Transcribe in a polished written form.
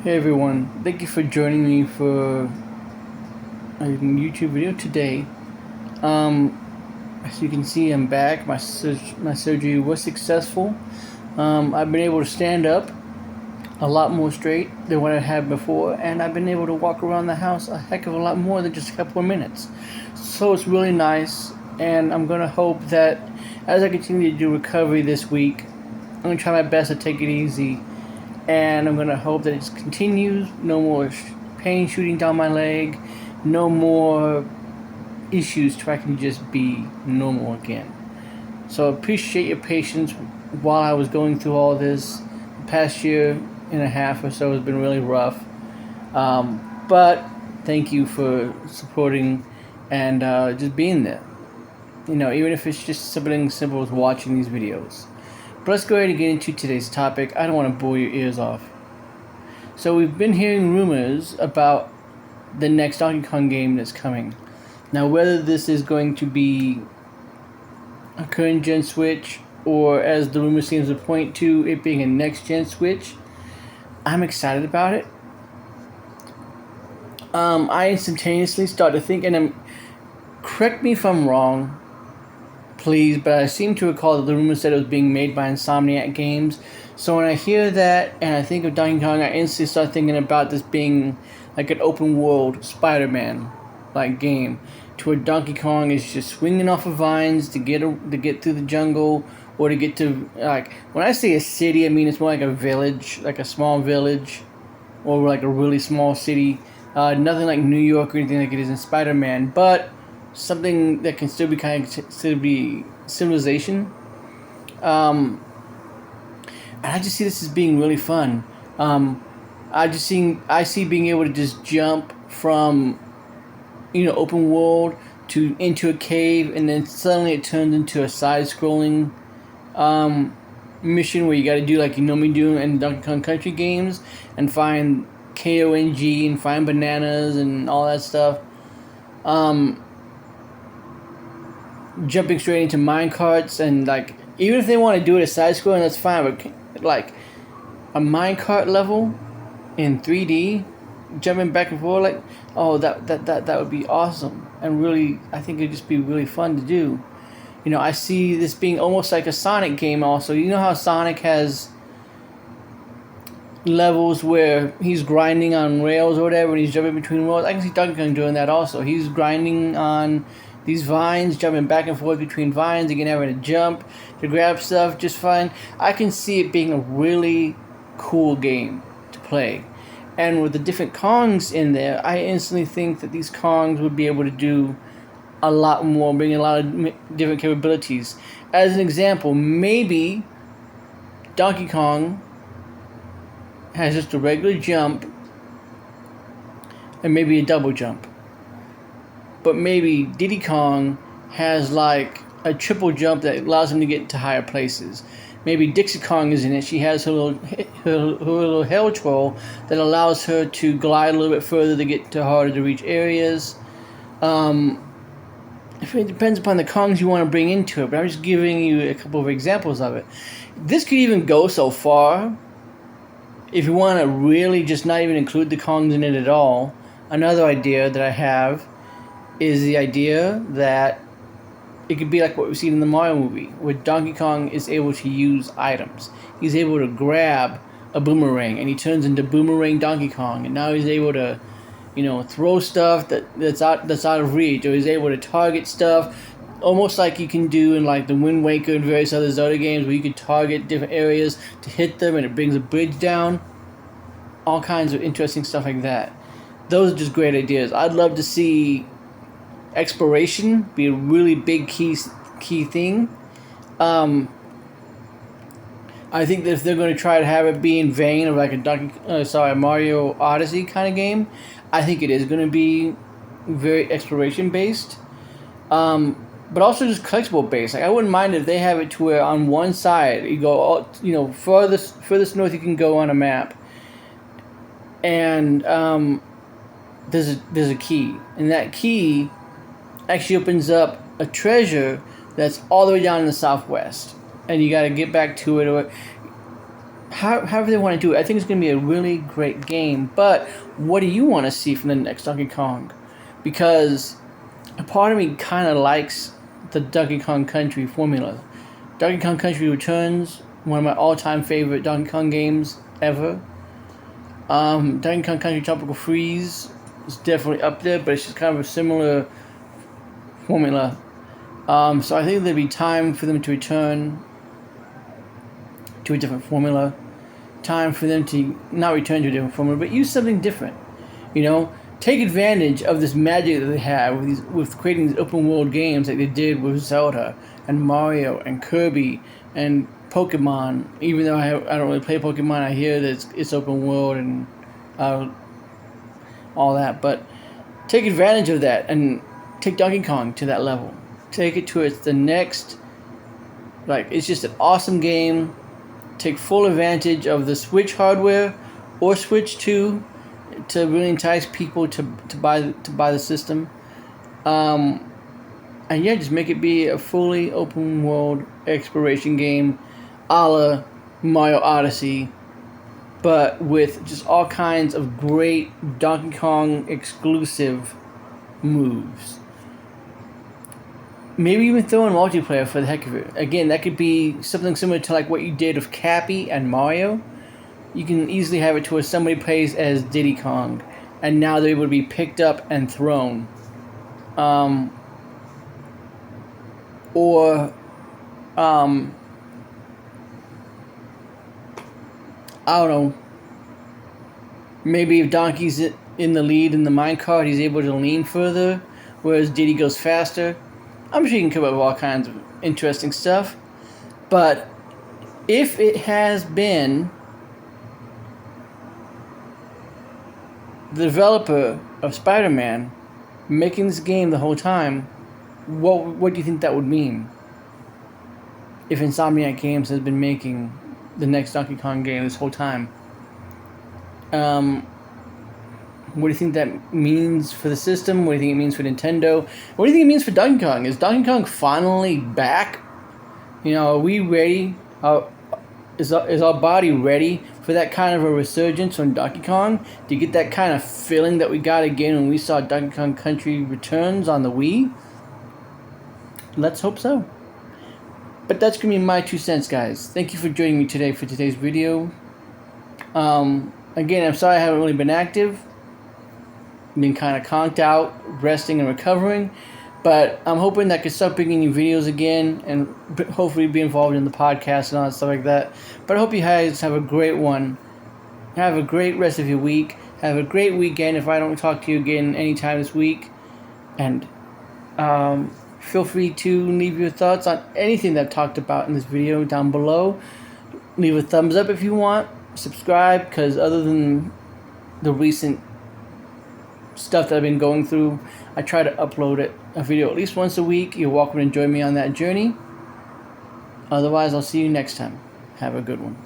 Hey everyone, thank you for joining me for a YouTube video today. As you can see, I'm back. My surgery was successful. I've been able to stand up a lot more straight than what I had before, and I've been able to walk around the house a heck of a lot more than just a couple of minutes. So it's really nice, and I'm gonna hope that as I continue to do recovery this week, I'm gonna try my best to take it easy, and I'm gonna hope that it just continues. No more pain shooting down my leg, no more issues to where I can just be normal again. So I appreciate your patience while I was going through all this. The past year and a half or so has been really rough, but thank you for supporting and just being there. Even if it's just something simple as watching these videos. But let's go ahead and get into today's topic. I don't want to bore your ears off. So we've been hearing rumors about the next Donkey Kong game that's coming. Now, whether this is going to be a current gen Switch, or as the rumor seems to point to, it being a next gen Switch, I'm excited about it. I instantaneously start to think, and correct me if I'm wrong, please, but I seem to recall that the rumor said it was being made by Insomniac Games. So when I hear that and I think of Donkey Kong, I instantly start thinking about this being like an open world Spider-Man like game, to where Donkey Kong is just swinging off of vines to get through the jungle, or to get to, like, when I say a city, I mean it's more like a village, like a small village, or like a really small city. Nothing like New York or anything like it is in Spider-Man, but something that can still be kind of considered be civilization. And I just see this as being really fun. I see being able to just jump from, open world to into a cave, and then suddenly it turns into a side-scrolling mission where you got to do like you normally do in Donkey Kong Country games, and find KONG and find bananas and all that stuff. Jumping straight into minecarts, and like, even if they want to do it as side-scrolling, that's fine. But like a minecart level in 3D, jumping back and forth, like, oh, that would be awesome, and really, I think it'd just be really fun to do. I see this being almost like a Sonic game also. You know how Sonic has levels where he's grinding on rails or whatever, and he's jumping between worlds? I can see Donkey Kong doing that also. He's grinding on these vines, jumping back and forth between vines, again having to jump to grab stuff just fine. I can see it being a really cool game to play. And with the different Kongs in there, I instantly think that these Kongs would be able to do a lot more, bring a lot of different capabilities. As an example, maybe Donkey Kong has just a regular jump and maybe a double jump. But maybe Diddy Kong has like a triple jump that allows him to get to higher places. Maybe Dixie Kong is in it. She has her little hell troll that allows her to glide a little bit further to get to harder to reach areas. It depends upon the Kongs you want to bring into it, but I'm just giving you a couple of examples of it. This could even go so far, if you want to really just not even include the Kongs in it at all. Another idea that I have is the idea that it could be like what we've seen in the Mario movie, where Donkey Kong is able to use items. He's able to grab a boomerang, and he turns into Boomerang Donkey Kong, and now he's able to, throw stuff that's out of reach, or he's able to target stuff, almost like you can do in like the Wind Waker and various other Zelda games, where you could target different areas to hit them, and it brings a bridge down. All kinds of interesting stuff like that. Those are just great ideas. I'd love to see exploration be a really big key thing. I think that if they're going to try to have it be in vein of like a Mario Odyssey kind of game, I think it is going to be very exploration based, but also just collectible based. Like, I wouldn't mind if they have it to where on one side you go, all, furthest north you can go on a map, and there's a key, and that key actually opens up a treasure that's all the way down in the southwest, and you got to get back to it. Or however they want to do it. I think it's going to be a really great game. But what do you want to see from the next Donkey Kong? Because a part of me kind of likes the Donkey Kong Country formula. Donkey Kong Country Returns, one of my all-time favorite Donkey Kong games ever. Donkey Kong Country Tropical Freeze is definitely up there, but it's just kind of a similar formula. So I think there'd be time for them to return to a different formula. Time for them to not return to a different formula, but use something different. You know, take advantage of this magic that they have with creating these open world games like they did with Zelda and Mario and Kirby and Pokemon. Even though I don't really play Pokemon, I hear that it's open world and all that. But take advantage of that and take Donkey Kong to that level. Take it to the next. It's just an awesome game. Take full advantage of the Switch hardware or Switch 2 to really entice people to buy the system. And yeah, just make it be a fully open world exploration game, a la Mario Odyssey, but with just all kinds of great Donkey Kong exclusive moves. Maybe even throw in multiplayer for the heck of it. Again, that could be something similar to like what you did with Cappy and Mario. You can easily have it to where somebody plays as Diddy Kong, and now they're able to be picked up and thrown. I don't know. Maybe if Donkey's in the lead in the minecart, he's able to lean further, whereas Diddy goes faster. I'm sure you can come up with all kinds of interesting stuff. But if it has been the developer of Spider-Man making this game the whole time, what do you think that would mean? If Insomniac Games has been making the next Donkey Kong game this whole time. What do you think that means for the system? What do you think it means for Nintendo? What do you think it means for Donkey Kong? Is Donkey Kong finally back? You know, are we ready? Is our body ready for that kind of a resurgence on Donkey Kong? Do you get that kind of feeling that we got again when we saw Donkey Kong Country Returns on the Wii? Let's hope so. But that's going to be my 2 cents, guys. Thank you for joining me today for today's video. Again, I'm sorry I haven't really been active. Been kind of conked out, resting and recovering. But I'm hoping that I can start bringing you videos again and hopefully be involved in the podcast and all that stuff like that. But I hope you guys have a great one. Have a great rest of your week. Have a great weekend if I don't talk to you again anytime this week. And feel free to leave your thoughts on anything that I've talked about in this video down below. Leave a thumbs up if you want. Subscribe, because other than the recent stuff that I've been going through, I try to upload a video at least once a week. You're welcome to join me on that journey. Otherwise, I'll see you next time. Have a good one.